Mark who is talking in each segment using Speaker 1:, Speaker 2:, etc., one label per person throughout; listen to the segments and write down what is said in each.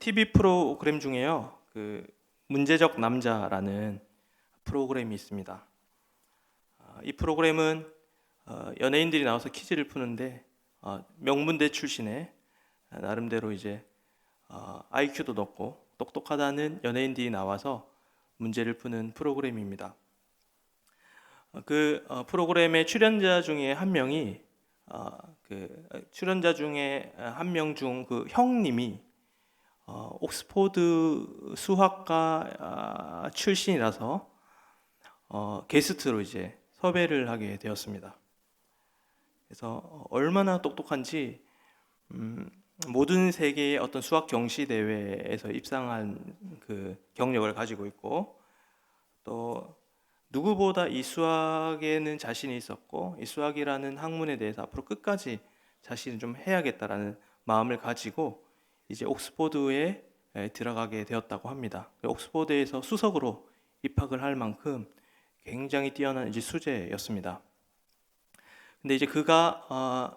Speaker 1: TV 프로그램 중에요. 문제적 남자라는 프로그램이 있습니다. 이 프로그램은 연예인들이 나와서 퀴즈를 푸는데 명문대 출신의 나름대로 이제 IQ도 높고 똑똑하다는 연예인들이 나와서 문제를 푸는 프로그램입니다. 프로그램의 출연자 중에 한 명이 출연자 중에 한 명 중 그 형님이 옥스포드 수학과 출신이라서 게스트로 이제 섭외를 하게 되었습니다. 그래서 얼마나 똑똑한지 모든 세계의 어떤 수학 경시 대회에서 입상한 그 경력을 가지고 있고, 또 누구보다 이 수학에는 자신이 있었고, 이 수학이라는 학문에 대해서 앞으로 끝까지 자신을 좀 해야겠다라는 마음을 가지고 이제 옥스포드에 들어가게 되었다고 합니다. 옥스포드에서 수석으로 입학을 할 만큼 굉장히 뛰어난 이제 수재였습니다. 근데 이제 그가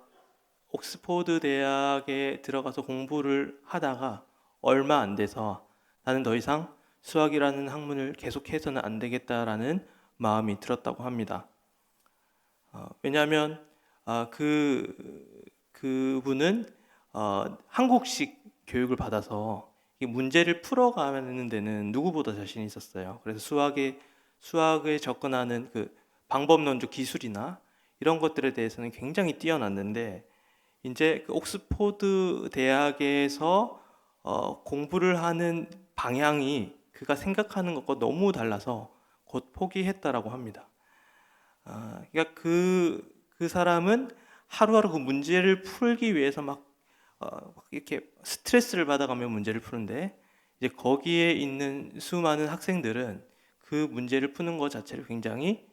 Speaker 1: 옥스포드 대학에 들어가서 공부를 하다가 얼마 안 돼서 나는 더 이상 수학이라는 학문을 계속해서는 안 되겠다라는 마음이 들었다고 합니다. 왜냐하면 그분은 한국식 교육을 받아서 이 문제를 풀어가는 데는 누구보다 자신이 있었어요. 그래서 수학에 접근하는 그 방법론적 기술이나 이런 것들에 대해서는 굉장히 뛰어났는데, 이제 그 옥스포드 대학에서 공부를 하는 방향이 그가 생각하는 것과 너무 달라서 곧 포기했다라고 합니다. 그러니까 그 사람은 하루하루 그 문제를 풀기 위해서 막 이렇게 스트레스를 받아가며 문제를 푸는데, 이제 거기에 있는 수많은 학생들은 그 문제를 푸는 것 자체를 굉장히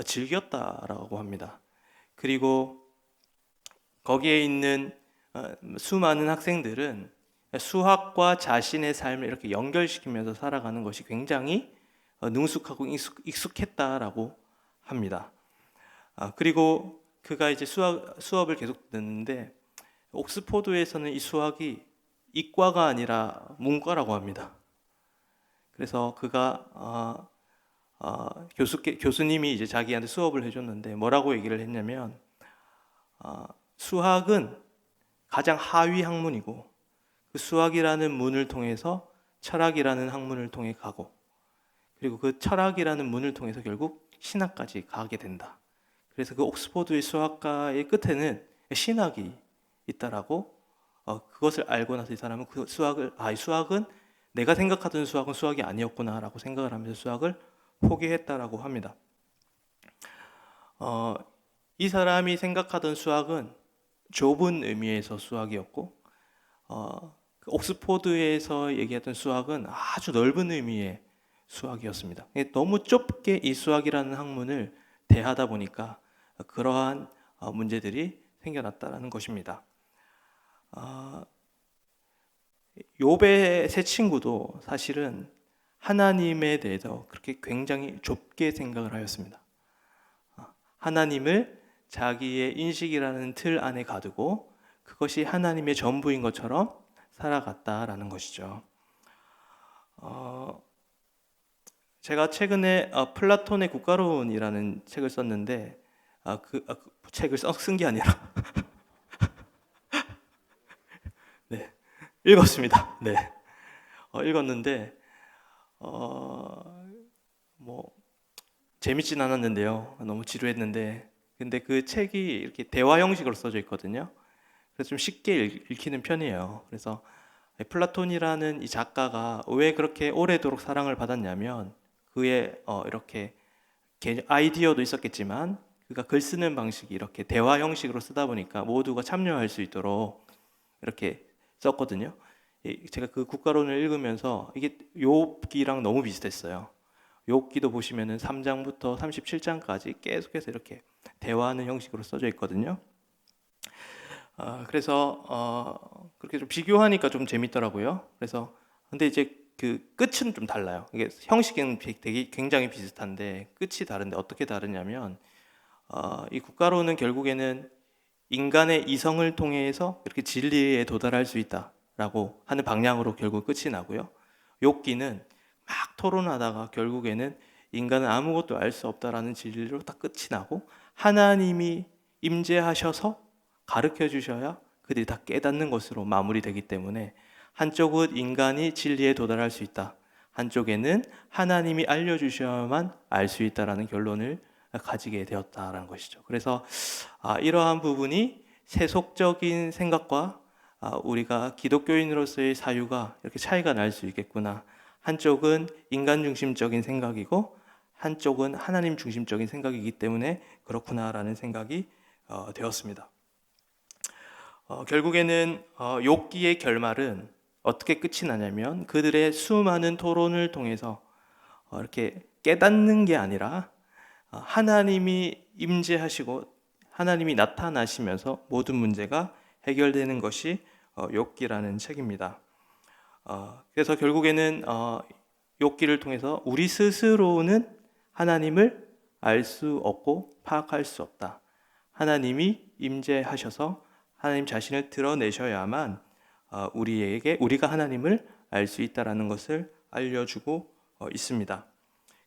Speaker 1: 즐겼다라고 합니다. 그리고 거기에 있는 수많은 학생들은 수학과 자신의 삶을 이렇게 연결시키면서 살아가는 것이 굉장히 능숙하고 익숙했다라고 합니다. 그리고 그가 이제 수업을 계속 듣는데, 옥스포드에서는 이 수학이 이과가 아니라 문과라고 합니다. 그래서 그가 교수님이 이제 자기한테 수업을 해줬는데 뭐라고 얘기를 했냐면, 수학은 가장 하위 학문이고 그 수학이라는 문을 통해서 철학이라는 학문을 통해 가고, 그리고 그 철학이라는 문을 통해서 결국 신학까지 가게 된다. 그래서 그 옥스포드의 수학과의 끝에는 신학이 있다라고, 그것을 알고 나서 이 사람은 그 이 수학은 내가 생각하던 수학은 수학이 아니었구나라고 생각을 하면서 수학을 포기했다라고 합니다. 이 사람이 생각하던 수학은 좁은 의미에서 수학이었고, 그 옥스포드에서 얘기했던 수학은 아주 넓은 의미의 수학이었습니다. 너무 좁게 이 수학이라는 학문을 대하다 보니까 그러한 문제들이 생겨났다는 것입니다. 욥의 세 친구도 사실은 하나님에 대해서 그렇게 굉장히 좁게 생각을 하였습니다. 하나님을 자기의 인식이라는 틀 안에 가두고 그것이 하나님의 전부인 것처럼 살아갔다라는 것이죠. 제가 최근에 플라톤의 국가론이라는 책을 썼는데, 그 책을 쓴 게 아니라 네, 읽었습니다. 네, 읽었는데 뭐 재밌진 않았는데요. 너무 지루했는데, 근데 그 책이 이렇게 대화 형식으로 써져 있거든요. 그래서 좀 쉽게 읽히는 편이에요. 그래서 플라톤이라는 이 작가가 왜 그렇게 오래도록 사랑을 받았냐면, 그의 이렇게 아이디어도 있었겠지만 그가 글 쓰는 방식이 이렇게 대화 형식으로 쓰다 보니까 모두가 참여할 수 있도록 이렇게 썼거든요. 제가 그 국가론을 읽으면서 이게 욥기랑 너무 비슷했어요. 욥기도 보시면은 3장부터 37장까지 계속해서 이렇게 대화하는 형식으로 써져 있거든요. 그래서 그렇게 좀 비교하니까 좀 재밌더라고요. 그래서 근데 이제 그 끝은 좀 달라요. 이게 형식은 되게 굉장히 비슷한데 끝이 다른데, 어떻게 다르냐면 이 국가론은 결국에는 인간의 이성을 통해서 이렇게 진리에 도달할 수 있다 라고 하는 방향으로 결국 끝이 나고요. 욥기는 막 토론하다가 결국에는 인간은 아무것도 알 수 없다라는 진리로 딱 끝이 나고, 하나님이 임재하셔서 가르쳐 주셔야 그들이 다 깨닫는 것으로 마무리되기 때문에, 한쪽은 인간이 진리에 도달할 수 있다, 한쪽에는 하나님이 알려주셔야만 알 수 있다라는 결론을 가지게 되었다라는 것이죠. 그래서 이러한 부분이 세속적인 생각과 우리가 기독교인으로서의 사유가 이렇게 차이가 날 수 있겠구나. 한쪽은 인간 중심적인 생각이고 한쪽은 하나님 중심적인 생각이기 때문에 그렇구나라는 생각이 되었습니다. 결국에는 욥기의 결말은 어떻게 끝이 나냐면, 그들의 수많은 토론을 통해서 이렇게 깨닫는 게 아니라 하나님이 임재하시고 하나님이 나타나시면서 모든 문제가 해결되는 것이 욥기라는 책입니다. 그래서 결국에는 욥기를 통해서 우리 스스로는 하나님을 알 수 없고 파악할 수 없다. 하나님이 임재하셔서 하나님 자신을 드러내셔야만 우리가 하나님을 알 수 있다라는 것을 알려주고 있습니다.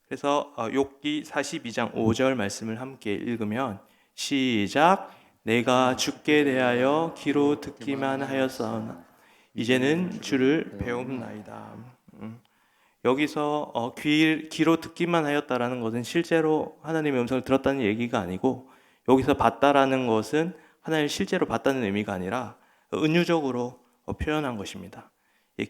Speaker 1: 그래서 욥기 42장 5절 말씀을 함께 읽으면, 시작. 내가 주께 대하여 귀로 듣기만 하였사오나 이제는 주를 배움나이다. 여기서 귀로 듣기만 하였다라는 것은 실제로 하나님의 음성을 들었다는 얘기가 아니고, 여기서 봤다라는 것은 하나님을 실제로 봤다는 의미가 아니라 은유적으로 표현한 것입니다.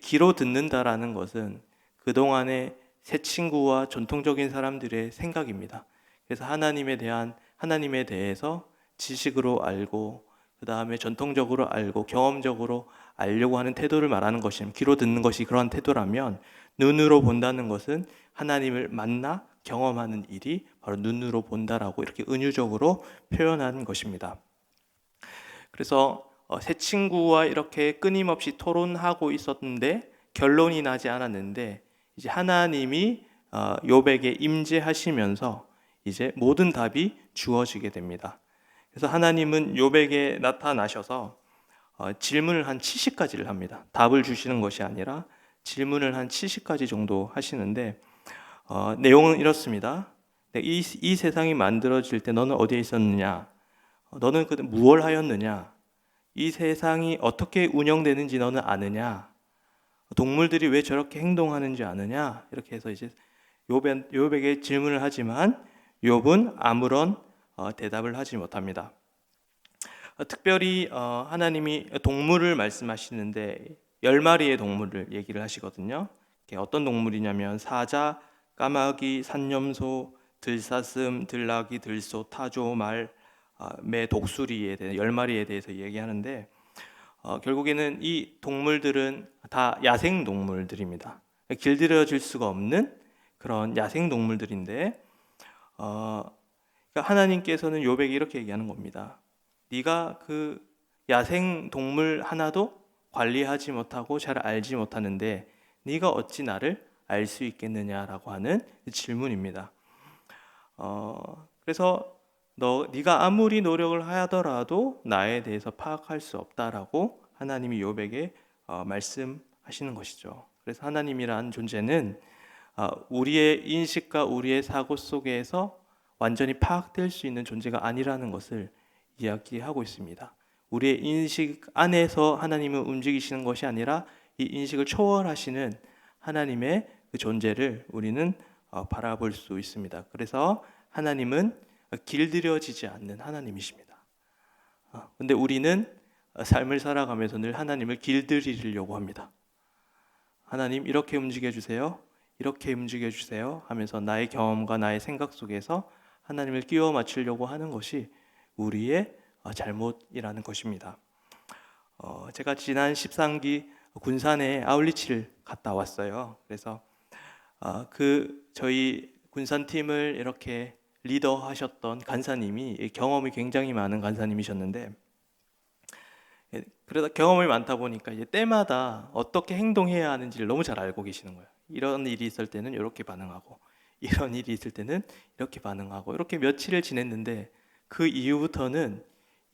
Speaker 1: 귀로 듣는다라는 것은 그동안의 새 친구와 전통적인 사람들의 생각입니다. 그래서 하나님에 대해서 지식으로 알고, 그 다음에 전통적으로 알고, 경험적으로 알려고 하는 태도를 말하는 것이면, 귀로 듣는 것이 그러한 태도라면, 눈으로 본다는 것은 하나님을 만나 경험하는 일이 바로 눈으로 본다라고 이렇게 은유적으로 표현한 것입니다. 그래서 새 친구와 이렇게 끊임없이 토론하고 있었는데 결론이 나지 않았는데, 이제 하나님이 욥에게 임재하시면서 이제 모든 답이 주어지게 됩니다. 그래서 하나님은 욥에게 나타나셔서 질문을 한 70가지를 합니다. 답을 주시는 것이 아니라 질문을 한 70가지 정도 하시는데, 내용은 이렇습니다. 이 세상이 만들어질 때 너는 어디에 있었느냐? 너는 그때 무엇을 하였느냐? 이 세상이 어떻게 운영되는지 너는 아느냐? 동물들이 왜 저렇게 행동하는지 아느냐? 이렇게 해서 이제 욥에게 질문을 하지만 욥은 아무런 대답을 하지 못합니다. 특별히 하나님이 동물을 말씀하시는데 10마리의 동물을 얘기를 하시거든요. 어떤 동물이냐면 사자, 까마귀, 산염소, 들사슴, 들나귀, 들소, 타조, 말, 매, 독수리에 대해 10마리에 대해서 얘기하는데, 결국에는 이 동물들은 다 야생 동물들입니다. 길들여질 수가 없는 그런 야생 동물들인데, 그러니까 하나님께서는 욥에게 이렇게 얘기하는 겁니다. 네가 그 야생 동물 하나도 관리하지 못하고 잘 알지 못하는데 네가 어찌 나를 알 수 있겠느냐라고 하는 질문입니다. 그래서 네가 아무리 노력을 하더라도 나에 대해서 파악할 수 없다라고 하나님이 욥에게 말씀하시는 것이죠. 그래서 하나님이란 존재는 우리의 인식과 우리의 사고 속에서 완전히 파악될 수 있는 존재가 아니라는 것을 이야기하고 있습니다. 우리의 인식 안에서 하나님은 움직이시는 것이 아니라 이 인식을 초월하시는 하나님의 그 존재를 우리는 바라볼 수 있습니다. 그래서 하나님은 길들여지지 않는 하나님이십니다. 근데 우리는 삶을 살아가면서 늘 하나님을 길들이려고 합니다. 하나님 이렇게 움직여 주세요, 이렇게 움직여 주세요 하면서 나의 경험과 나의 생각 속에서 하나님을 끼워 맞추려고 하는 것이 우리의 잘못이라는 것입니다. 제가 지난 13기 군산에 아울리치를 갔다 왔어요. 그래서 저희 군산팀을 이렇게 리더하셨던 간사님이 경험이 굉장히 많은 간사님이셨는데, 그러다 경험이 많다 보니까 이제 때마다 어떻게 행동해야 하는지를 너무 잘 알고 계시는 거예요. 이런 일이 있을 때는 이렇게 반응하고, 이런 일이 있을 때는 이렇게 반응하고, 이렇게 며칠을 지냈는데 그 이후부터는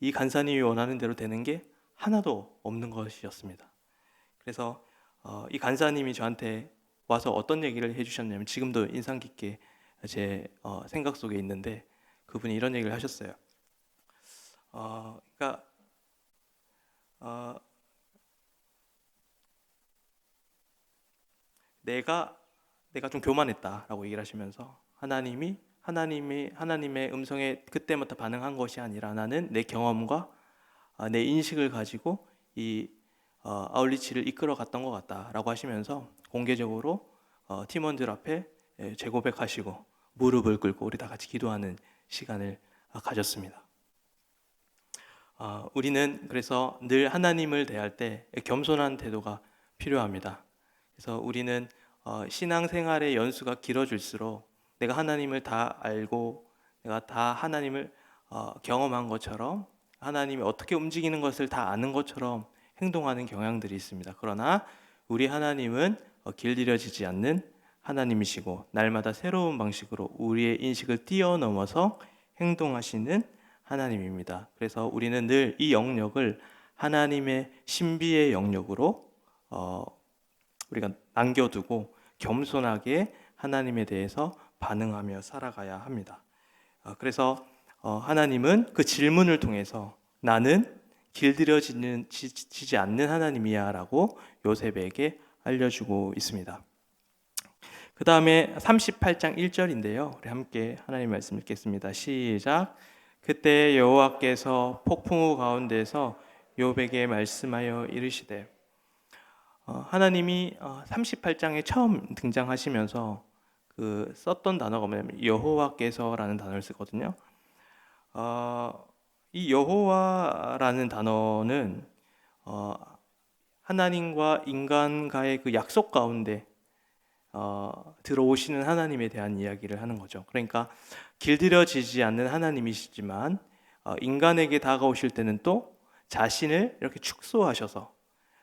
Speaker 1: 이 간사님이 원하는 대로 되는 게 하나도 없는 것이었습니다. 그래서 이 간사님이 저한테 와서 어떤 얘기를 해주셨냐면, 지금도 인상 깊게 제 생각 속에 있는데, 그분이 이런 얘기를 하셨어요. 그러니까 어, 내가 좀 교만했다라고 얘기를 하시면서, 하나님의 음성에 그때부터 반응한 것이 아니라, 나는 내 경험과 내 인식을 가지고 이 아울리치를 이끌어 갔던 것 같다라고 하시면서, 공개적으로 팀원들 앞에 재고백하시고 무릎을 꿇고 우리 다 같이 기도하는 시간을 가졌습니다. 우리는 그래서 늘 하나님을 대할 때 겸손한 태도가 필요합니다. 그래서 우리는 신앙생활의 연수가 길어질수록 내가 하나님을 다 알고 내가 다 하나님을 경험한 것처럼, 하나님이 어떻게 움직이는 것을 다 아는 것처럼 행동하는 경향들이 있습니다. 그러나 우리 하나님은 길들여지지 않는 하나님이시고, 날마다 새로운 방식으로 우리의 인식을 뛰어넘어서 행동하시는 하나님입니다. 그래서 우리는 늘 이 영역을 하나님의 신비의 영역으로 우리가 남겨두고 겸손하게 하나님에 대해서 반응하며 살아가야 합니다. 그래서 하나님은 그 질문을 통해서 나는 길들여지지 않는 하나님이야 라고 요셉에게 알려주고 있습니다. 그 다음에 38장 1절인데요. 우리 함께 하나님의 말씀 읽겠습니다. 시작. 그때 여호와께서 폭풍우 가운데서 욥에게 말씀하여 이르시되, 하나님이 38장에 처음 등장하시면서 그 썼던 단어가 뭐냐면 여호와께서라는 단어를 쓰거든요. 이 여호와라는 단어는 하나님과 인간과의 그 약속 가운데 들어오시는 하나님에 대한 이야기를 하는 거죠. 그러니까 길들여지지 않는 하나님이시지만 인간에게 다가오실 때는 또 자신을 이렇게 축소하셔서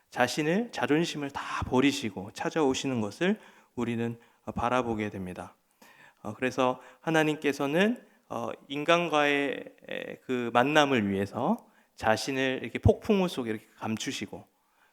Speaker 1: 자존심을 다 버리시고 찾아오시는 것을 우리는 바라보게 됩니다. 그래서 하나님께서는 인간과의 그 만남을 위해서 자신을 이렇게 폭풍우 속에 이렇게 감추시고,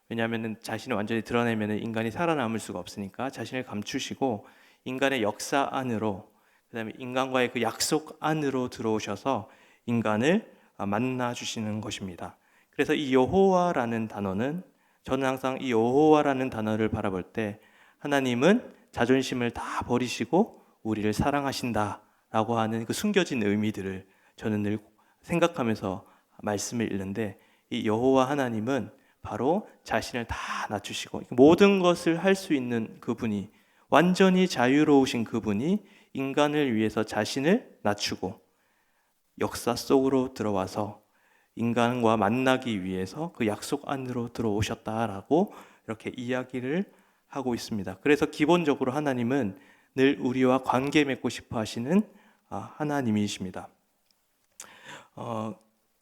Speaker 1: 왜냐하면 자신을 완전히 드러내면 인간이 살아남을 수가 없으니까 자신을 감추시고 인간의 역사 안으로, 그다음에 인간과의 그 약속 안으로 들어오셔서 인간을 만나 주시는 것입니다. 그래서 이 여호와라는 단어는, 저는 항상 이 여호와라는 단어를 바라볼 때 하나님은 자존심을 다 버리시고 우리를 사랑하신다라고 하는 그 숨겨진 의미들을 저는 늘 생각하면서 말씀을 읽는데, 이 여호와 하나님은 바로 자신을 다 낮추시고 모든 것을 할 수 있는 그분이, 완전히 자유로우신 그분이 인간을 위해서 자신을 낮추고 역사 속으로 들어와서 인간과 만나기 위해서 그 약속 안으로 들어오셨다라고 이렇게 이야기를 하고 있습니다. 그래서 기본적으로 하나님은 늘 우리와 관계 맺고 싶어 하시는 하나님이십니다.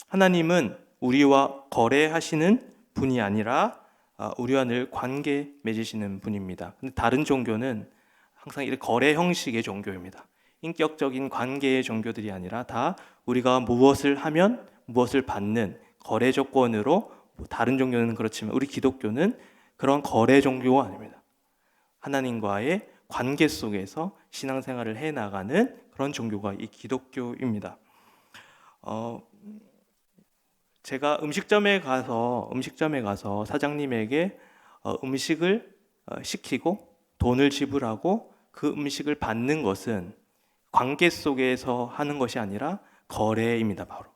Speaker 1: 하나님은 우리와 거래하시는 분이 아니라 우리와 늘 관계 맺으시는 분입니다. 근데 다른 종교는 항상 이렇게 거래 형식의 종교입니다. 인격적인 관계의 종교들이 아니라 다 우리가 무엇을 하면 무엇을 받는 거래 조건으로, 다른 종교는 그렇지만 우리 기독교는 그런 거래 종교가 아닙니다. 하나님과의 관계 속에서 신앙생활을 해나가는 그런 종교가 이 기독교입니다. 제가 음식점에 가서 사장님에게 음식을 시키고 돈을 지불하고 그 음식을 받는 것은 관계 속에서 하는 것이 아니라 거래입니다. 바로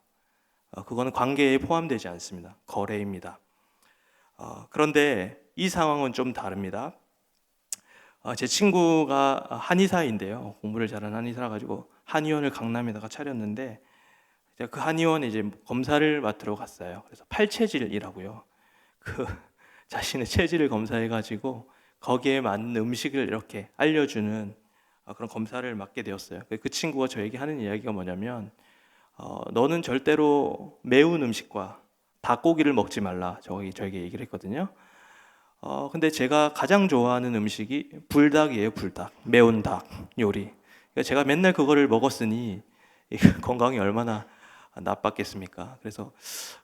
Speaker 1: 그거는 관계에 포함되지 않습니다. 거래입니다. 그런데 이 상황은 좀 다릅니다. 제 친구가 한의사인데요. 공부를 잘하는 한의사라 가지고 한의원을 강남에다가 차렸는데, 그 한의원에 이제 검사를 맡으러 갔어요. 그래서 팔체질이라고요. 그 자신의 체질을 검사해가지고 거기에 맞는 음식을 이렇게 알려주는 그런 검사를 맡게 되었어요. 그 친구가 저에게 하는 이야기가 뭐냐면, 너는 절대로 매운 음식과 닭고기를 먹지 말라, 저에게 얘기를 했거든요. 근데 제가 가장 좋아하는 음식이 불닭이에요. 불닭, 매운 닭 요리. 그러니까 제가 맨날 그거를 먹었으니 건강이 얼마나 나빴겠습니까? 그래서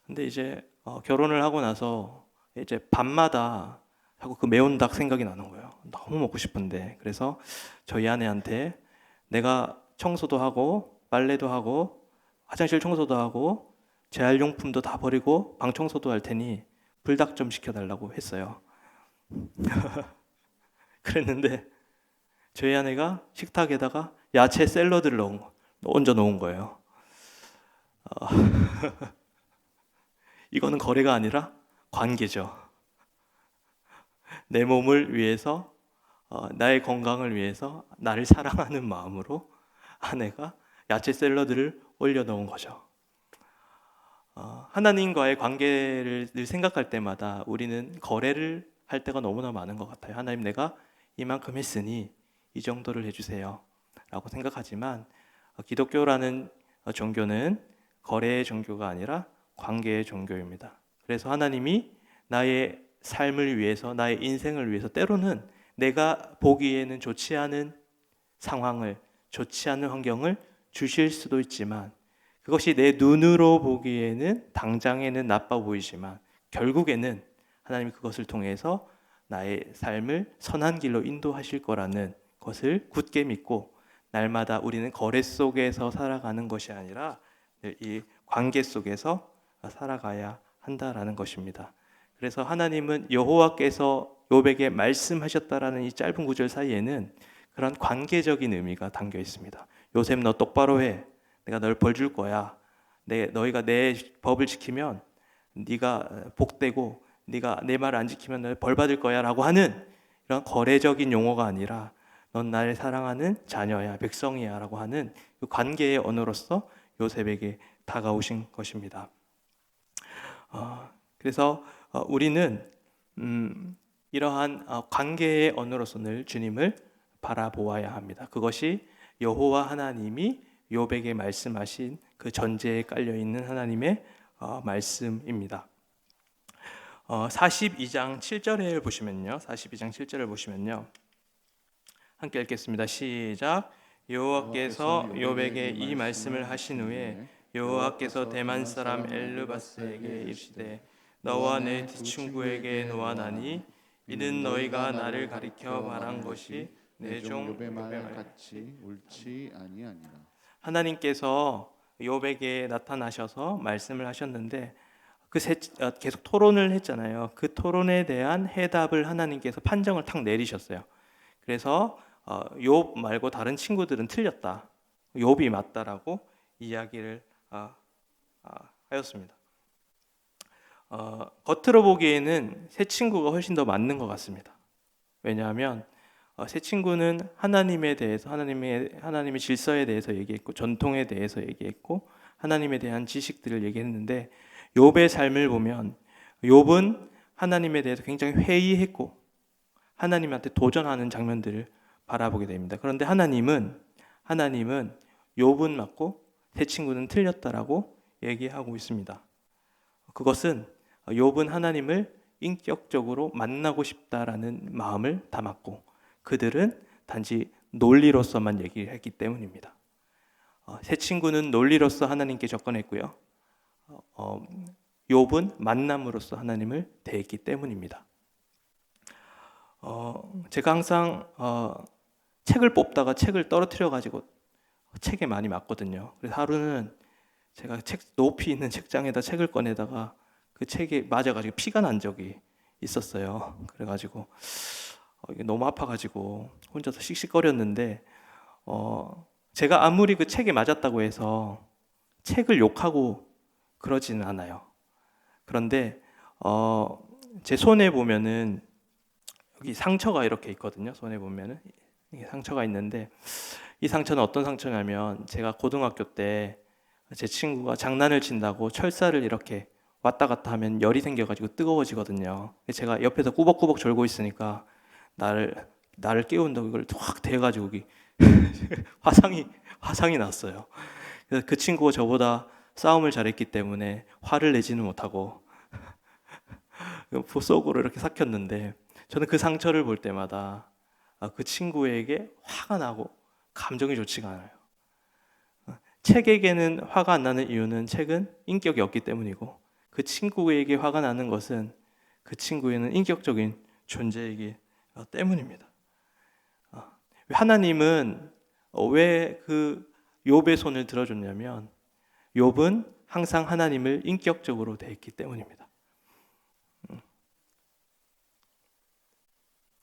Speaker 1: 근데 이제 결혼을 하고 나서 이제 밤마다 하고 그 매운 닭 생각이 나는 거예요. 너무 먹고 싶은데. 그래서 저희 아내한테 내가 청소도 하고 빨래도 하고 화장실 청소도 하고 재활용품도 다 버리고 방 청소도 할 테니 불닭 좀 시켜달라고 했어요. 그랬는데 저희 아내가 식탁에다가 야채 샐러드를 얹어 놓은 거예요. 이거는 거래가 아니라 관계죠. 내 몸을 위해서, 나의 건강을 위해서 나를 사랑하는 마음으로 아내가 야채 샐러드를 올려놓은 거죠. 하나님과의 관계를 늘 생각할 때마다 우리는 거래를 할 때가 너무나 많은 것 같아요. 하나님, 내가 이만큼 했으니 이 정도를 해주세요 라고 생각하지만 기독교라는 종교는 거래의 종교가 아니라 관계의 종교입니다. 그래서 하나님이 나의 삶을 위해서, 나의 인생을 위해서 때로는 내가 보기에는 좋지 않은 상황을, 좋지 않은 환경을 주실 수도 있지만 그것이 내 눈으로 보기에는 당장에는 나빠 보이지만 결국에는 하나님이 그것을 통해서 나의 삶을 선한 길로 인도하실 거라는 것을 굳게 믿고 날마다 우리는 거래 속에서 살아가는 것이 아니라 이 관계 속에서 살아가야 한다라는 것입니다. 그래서 하나님은 여호와께서 욥에게 말씀하셨다라는 이 짧은 구절 사이에는 그런 관계적인 의미가 담겨 있습니다. 요셉, 너 똑바로 해. 내가 널 벌 줄 거야. 너희가 내 법을 지키면 네가 복되고 네가 내 말을 안 지키면 널 벌 받을 거야라고 하는 이런 거래적인 용어가 아니라 넌 나를 사랑하는 자녀야, 백성이야라고 하는 그 관계의 언어로서 요셉에게 다가오신 것입니다. 그래서 우리는 이러한 관계의 언어로서 늘 주님을 바라보아야 합니다. 그것이 여호와 하나님이 욥에게 말씀하신 그 전제에 깔려 있는 하나님의 말씀입니다. 42장 7절을 보시면요. 42장 7절을 보시면요. 함께 읽겠습니다. 시작. 여호와께서 욥에게 이 말씀을 하신 후에 여호와께서 대만 사람 엘르바스에게 이르시되 너와 내 뒷친구에게 노하나니 이는 너희가 나를 가리켜 말한 것이 내 종
Speaker 2: 욥의 말 같이 옳지 아니하니라.
Speaker 1: 하나님께서 욥에게 나타나셔서 말씀을 하셨는데 계속 토론을 했잖아요. 그 토론에 대한 해답을 하나님께서 판정을 탁 내리셨어요. 그래서 욥 말고 다른 친구들은 틀렸다. 욥이 맞다라고 이야기를 하였습니다. 겉으로 보기에는 새 친구가 훨씬 더 맞는 것 같습니다. 왜냐하면 새 친구는 하나님에 대해서 하나님의 질서에 대해서 얘기했고 전통에 대해서 얘기했고 하나님에 대한 지식들을 얘기했는데 욥의 삶을 보면 욥은 하나님에 대해서 굉장히 회의했고 하나님한테 도전하는 장면들을 바라보게 됩니다. 그런데 하나님은 욥은 맞고 새 친구는 틀렸다라고 얘기하고 있습니다. 그것은 욥은 하나님을 인격적으로 만나고 싶다라는 마음을 담았고 그들은 단지 논리로서만 얘기를 했기 때문입니다. 새 친구는 논리로서 하나님께 접근했고요. 욥은 만남으로써 하나님을 대했기 때문입니다. 제가 항상 책을 뽑다가 책을 떨어뜨려 가지고 책에 많이 맞거든요. 그래서 하루는 제가 책 높이 있는 책장에다 책을 꺼내다가 그 책에 맞아가지고 피가 난 적이 있었어요. 그래가지고 이게 너무 아파가지고 혼자서 씩씩거렸는데 제가 아무리 그 책에 맞았다고 해서 책을 욕하고 그러지는 않아요. 그런데 제 손에 보면은 여기 상처가 이렇게 있거든요. 손에 보면은 이게 상처가 있는데 이 상처는 어떤 상처냐면 제가 고등학교 때 제 친구가 장난을 친다고 철사를 이렇게 왔다 갔다 하면 열이 생겨가지고 뜨거워지거든요. 제가 옆에서 꾸벅꾸벅 졸고 있으니까 나를 깨운다고 이걸 확 대가지고 화상이 났어요. 그래서 그 친구가 저보다 싸움을 잘했기 때문에 화를 내지는 못하고 속으로 이렇게 삭혔는데 저는 그 상처를 볼 때마다 그 친구에게 화가 나고 감정이 좋지가 않아요. 책에게는 화가 안 나는 이유는 책은 인격이 없기 때문이고 그 친구에게 화가 나는 것은 그 친구에는 인격적인 존재이기 때문입니다. 하나님은 왜 그 욥의 손을 들어줬냐면 욥은 항상 하나님을 인격적으로 대했기 때문입니다.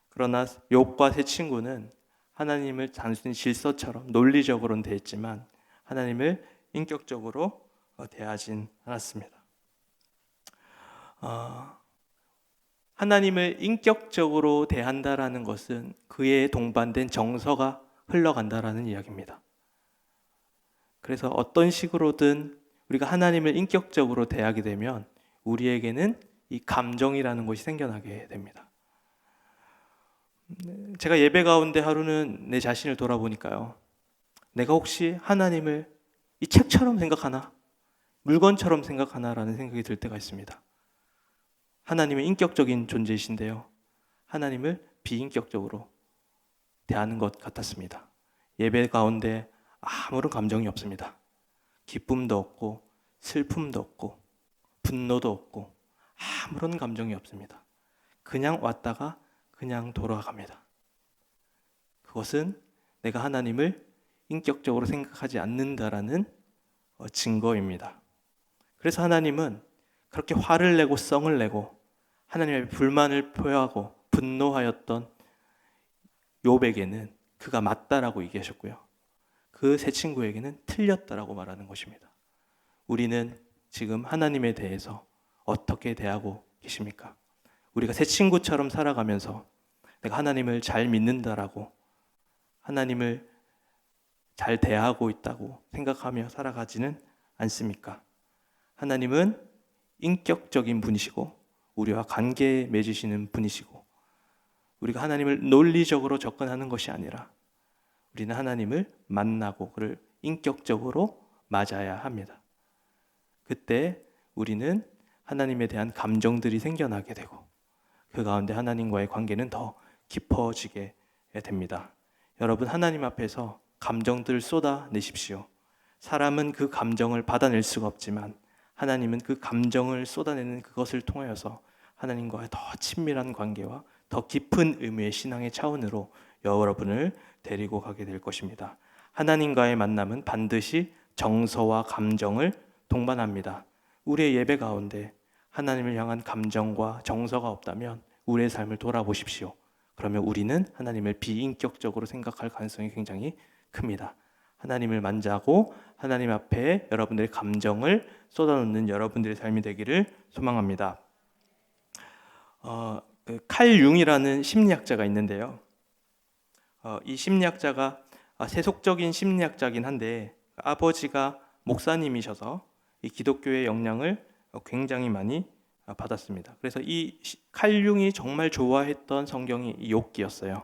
Speaker 1: 그러나 욥과 세 친구는 하나님을 단순히 질서처럼 논리적으로는 대했지만 하나님을 인격적으로 대하진 않았습니다. 하나님을 인격적으로 대한다라는 것은 그에 동반된 정서가 흘러간다라는 이야기입니다. 그래서 어떤 식으로든 우리가 하나님을 인격적으로 대하게 되면 우리에게는 이 감정이라는 것이 생겨나게 됩니다. 제가 예배 가운데 하루는 내 자신을 돌아보니까요. 내가 혹시 하나님을 이 책처럼 생각하나? 물건처럼 생각하나라는 생각이 들 때가 있습니다. 하나님은 인격적인 존재이신데요. 하나님을 비인격적으로 대하는 것 같았습니다. 예배 가운데 아무런 감정이 없습니다. 기쁨도 없고 슬픔도 없고 분노도 없고 아무런 감정이 없습니다. 그냥 왔다가 그냥 돌아갑니다. 그것은 내가 하나님을 인격적으로 생각하지 않는다라는 증거입니다. 그래서 하나님은 그렇게 화를 내고 썽을 내고 하나님의 불만을 표하고 분노하였던 욥에게는 그가 맞다라고 얘기하셨고요. 그 세 친구에게는 틀렸다라고 말하는 것입니다. 우리는 지금 하나님에 대해서 어떻게 대하고 계십니까? 우리가 새 친구처럼 살아가면서 내가 하나님을 잘 믿는다라고 하나님을 잘 대하고 있다고 생각하며 살아가지는 않습니까? 하나님은 인격적인 분이시고 우리와 관계 맺으시는 분이시고 우리가 하나님을 논리적으로 접근하는 것이 아니라 우리는 하나님을 만나고 그를 인격적으로 맞아야 합니다. 그때 우리는 하나님에 대한 감정들이 생겨나게 되고 그 가운데 하나님과의 관계는 더 깊어지게 됩니다. 여러분 하나님 앞에서 감정들을 쏟아내십시오. 사람은 그 감정을 받아낼 수가 없지만 하나님은 그 감정을 쏟아내는 그것을 통하여서 하나님과의 더 친밀한 관계와 더 깊은 의미의 신앙의 차원으로 여러분을 데리고 가게 될 것입니다. 하나님과의 만남은 반드시 정서와 감정을 동반합니다. 우리의 예배 가운데 하나님을 향한 감정과 정서가 없다면 우리의 삶을 돌아보십시오. 그러면 우리는 하나님을 비인격적으로 생각할 가능성이 굉장히 큽니다. 하나님을 만지고 하나님 앞에 여러분들의 감정을 쏟아놓는 여러분들의 삶이 되기를 소망합니다. 칼 융이라는 심리학자가 있는데요. 이 심리학자가 세속적인 심리학자긴 한데 아버지가 목사님이셔서 이 기독교의 영향을 굉장히 많이 받았습니다. 그래서 이 칼 융이 정말 좋아했던 성경이 이 욥기였어요.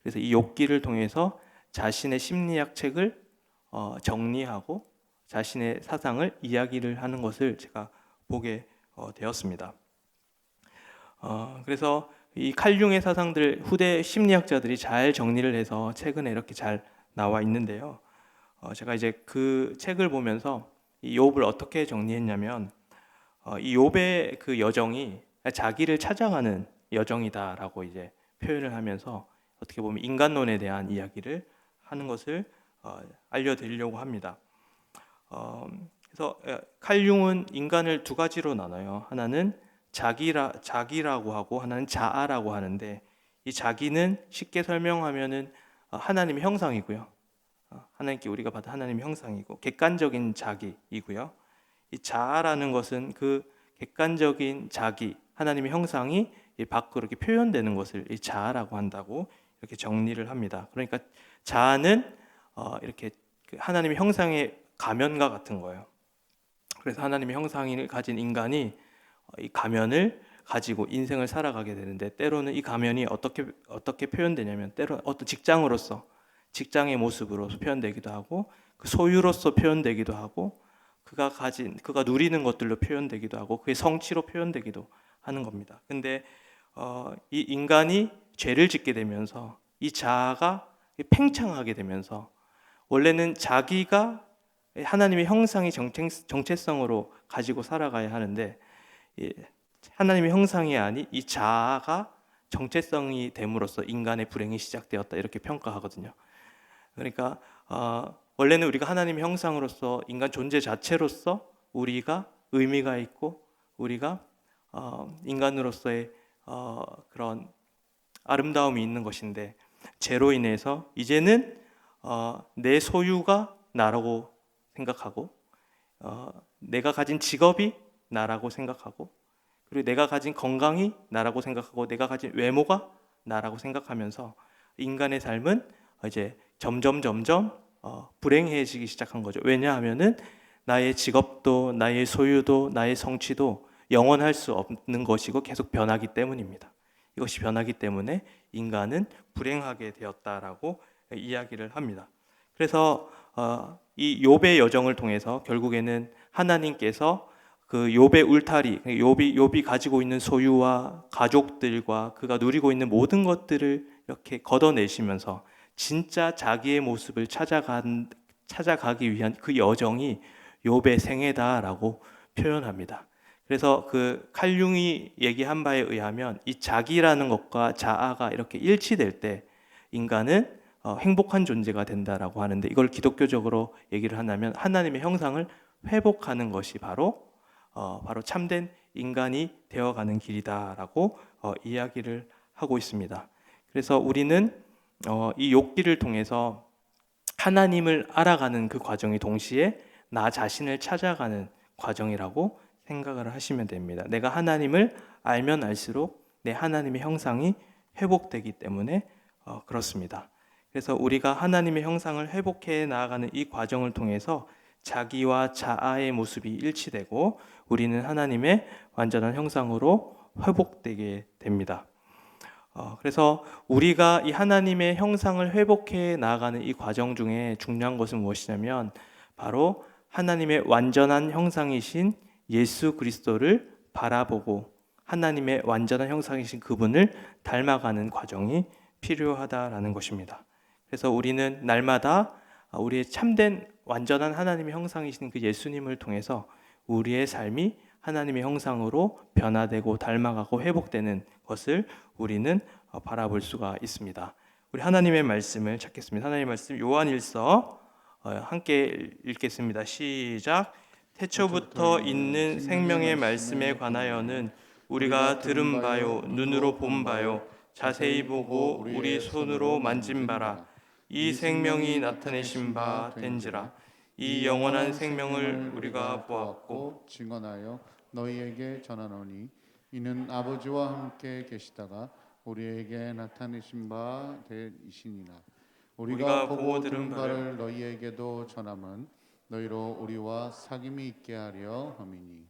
Speaker 1: 그래서 이 욥기를 통해서 자신의 심리학 책을 정리하고 자신의 사상을 이야기를 하는 것을 제가 보게 되었습니다. 그래서 이 칼 융의 사상들 후대 심리학자들이 잘 정리를 해서 최근에 이렇게 잘 나와 있는데요. 제가 이제 그 책을 보면서 이 욥을 어떻게 정리했냐면 이 욥의 그 여정이 자기를 찾아가는 여정이다라고 이제 표현을 하면서 어떻게 보면 인간론에 대한 이야기를 하는 것을 알려드리려고 합니다. 그래서 칼 융은 인간을 두 가지로 나눠요. 하나는 자기라고 하고 하나는 자아라고 하는데 이 자기는 쉽게 설명하면은 하나님의 형상이고요. 하나님께 우리가 받은 하나님의 형상이고 객관적인 자기이고요. 이 자아라는 것은 그 객관적인 자기, 하나님의 형상이 밖으로 이렇게 표현되는 것을 이 자아라고 한다고 이렇게 정리를 합니다. 그러니까 자아는 이렇게 하나님의 형상의 가면과 같은 거예요. 그래서 하나님의 형상을 가진 인간이 이 가면을 가지고 인생을 살아가게 되는데 때로는 이 가면이 어떻게 표현되냐면 때로 어떤 직장으로서 직장의 모습으로 표현되기도 하고 그 소유로서 표현되기도 하고 그가 누리는 것들로 표현되기도 하고 그의 성취로 표현되기도 하는 겁니다. 근데 이 인간이 죄를 짓게 되면서 이 자아가 팽창하게 되면서 원래는 자기가 하나님의 형상이 정체성으로 가지고 살아가야 하는데 하나님의 형상이 아닌 이 자아가 정체성이 됨으로써 인간의 불행이 시작되었다 이렇게 평가하거든요. 그러니까 원래는 우리가 하나님의 형상으로서 인간 존재 자체로서 우리가 의미가 있고 우리가 인간으로서의 그런 아름다움이 있는 것인데 죄로 인해서 이제는 내 소유가 나라고 생각하고 내가 가진 직업이 나라고 생각하고 그리고 내가 가진 건강이 나라고 생각하고 내가 가진 외모가 나라고 생각하면서 인간의 삶은 이제 점점 불행해지기 시작한 거죠. 왜냐하면은 나의 직업도 나의 소유도 나의 성취도 영원할 수 없는 것이고 계속 변하기 때문입니다. 이것이 변하기 때문에 인간은 불행하게 되었다라고 이야기를 합니다. 그래서 이 욥의 여정을 통해서 결국에는 하나님께서 그 욥의 울타리, 욥이 가지고 있는 소유와 가족들과 그가 누리고 있는 모든 것들을 이렇게 걷어내시면서 진짜 자기의 모습을 찾아가기 위한 그 여정이 욥의 생애다라고 표현합니다. 그래서 그 칼융이 얘기한 바에 의하면 이 자기라는 것과 자아가 이렇게 일치될 때 인간은 행복한 존재가 된다라고 하는데 이걸 기독교적으로 얘기를 한다면 하나님의 형상을 회복하는 것이 바로 참된 인간이 되어가는 길이다라고 이야기를 하고 있습니다. 그래서 우리는 이 욥기를 통해서 하나님을 알아가는 그 과정이 동시에 나 자신을 찾아가는 과정이라고 생각을 하시면 됩니다. 내가 하나님을 알면 알수록 내 하나님의 형상이 회복되기 때문에 그렇습니다. 그래서 우리가 하나님의 형상을 회복해 나아가는 이 과정을 통해서 자기와 자아의 모습이 일치되고 우리는 하나님의 완전한 형상으로 회복되게 됩니다. 그래서 우리가 이 하나님의 형상을 회복해 나아가는 이 과정 중에 중요한 것은 무엇이냐면 바로 하나님의 완전한 형상이신 예수 그리스도를 바라보고 하나님의 완전한 형상이신 그분을 닮아가는 과정이 필요하다라는 것입니다. 그래서 우리는 날마다 우리의 참된 완전한 하나님의 형상이신 그 예수님을 통해서 우리의 삶이 하나님의 형상으로 변화되고 닮아가고 회복되는 것을 우리는 바라볼 수가 있습니다. 우리 하나님의 말씀을 찾겠습니다. 하나님의 말씀 요한일서 함께 읽겠습니다. 시작. 태초부터 있는 생명의 말씀에 관하여는 우리가 들은 바요 눈으로 본 바요 자세히 보고 우리 손으로 만진 바라 이 생명이 나타내신 바 된지라. 이 영원한 생명을 우리가 보았고
Speaker 2: 증언하여 너희에게 전하노니 이는 아버지와 함께 계시다가 우리에게 나타내신 바 되시니라. 우리가 보고 들은 바를 너희에게도 전함은 너희로 우리와 사귐이 있게 하려 함이니.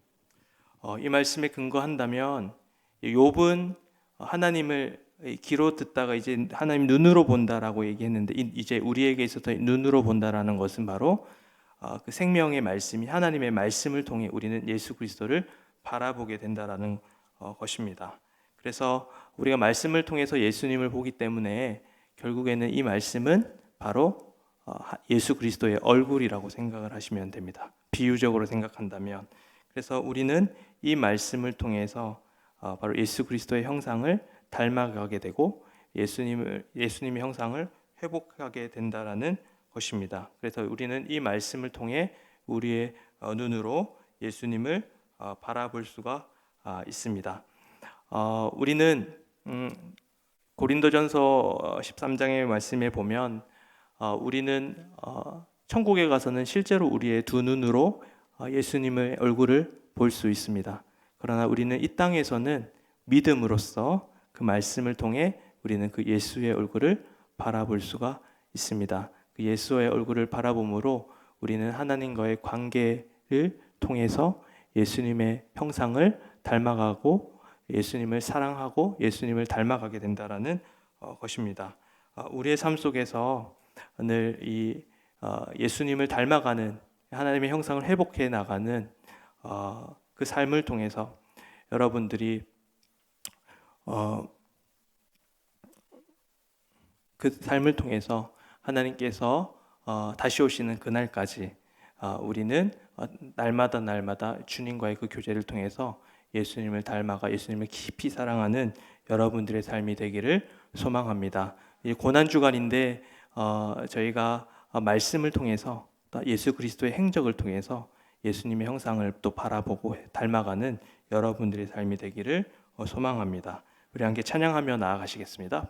Speaker 1: 이 말씀에 근거한다면 욥은 하나님을 귀로 듣다가 이제 하나님 눈으로 본다라고 얘기했는데 이제 우리에게 있어서 눈으로 본다라는 것은 바로 그 생명의 말씀이 하나님의 말씀을 통해 우리는 예수 그리스도를 바라보게 된다라는 것입니다. 그래서 우리가 말씀을 통해서 예수님을 보기 때문에 결국에는 이 말씀은 바로 예수 그리스도의 얼굴이라고 생각을 하시면 됩니다. 비유적으로 생각한다면 그래서 우리는 이 말씀을 통해서 바로 예수 그리스도의 형상을 닮아가게 되고 예수님의 형상을 회복하게 된다라는 것입니다. 그래서 우리는 이 말씀을 통해 우리의 눈으로 예수님을 바라볼 수가 있습니다. 우리는 고린도전서 13장의 말씀에 보면 우리는 천국에 가서는 실제로 우리의 두 눈으로 예수님의 얼굴을 볼 수 있습니다. 그러나 우리는 이 땅에서는 믿음으로써 그 말씀을 통해 우리는 그 예수의 얼굴을 바라볼 수가 있습니다. 그 예수의 얼굴을 바라봄으로 우리는 하나님과의 관계를 통해서 예수님의 형상을 닮아가고 예수님을 사랑하고 예수님을 닮아가게 된다라는 것입니다. 우리의 삶 속에서 늘 이 예수님을 닮아가는 하나님의 형상을 회복해 나가는 그 삶을 통해서 여러분들이 그 삶을 통해서 하나님께서 다시 오시는 그날까지 우리는 날마다 주님과의 그 교제를 통해서 예수님을 닮아가 예수님을 깊이 사랑하는 여러분들의 삶이 되기를 소망합니다. 이 고난 주간인데 저희가 말씀을 통해서 또 예수 그리스도의 행적을 통해서 예수님의 형상을 또 바라보고 닮아가는 여러분들의 삶이 되기를 소망합니다. 우리 함께 찬양하며 나아가시겠습니다.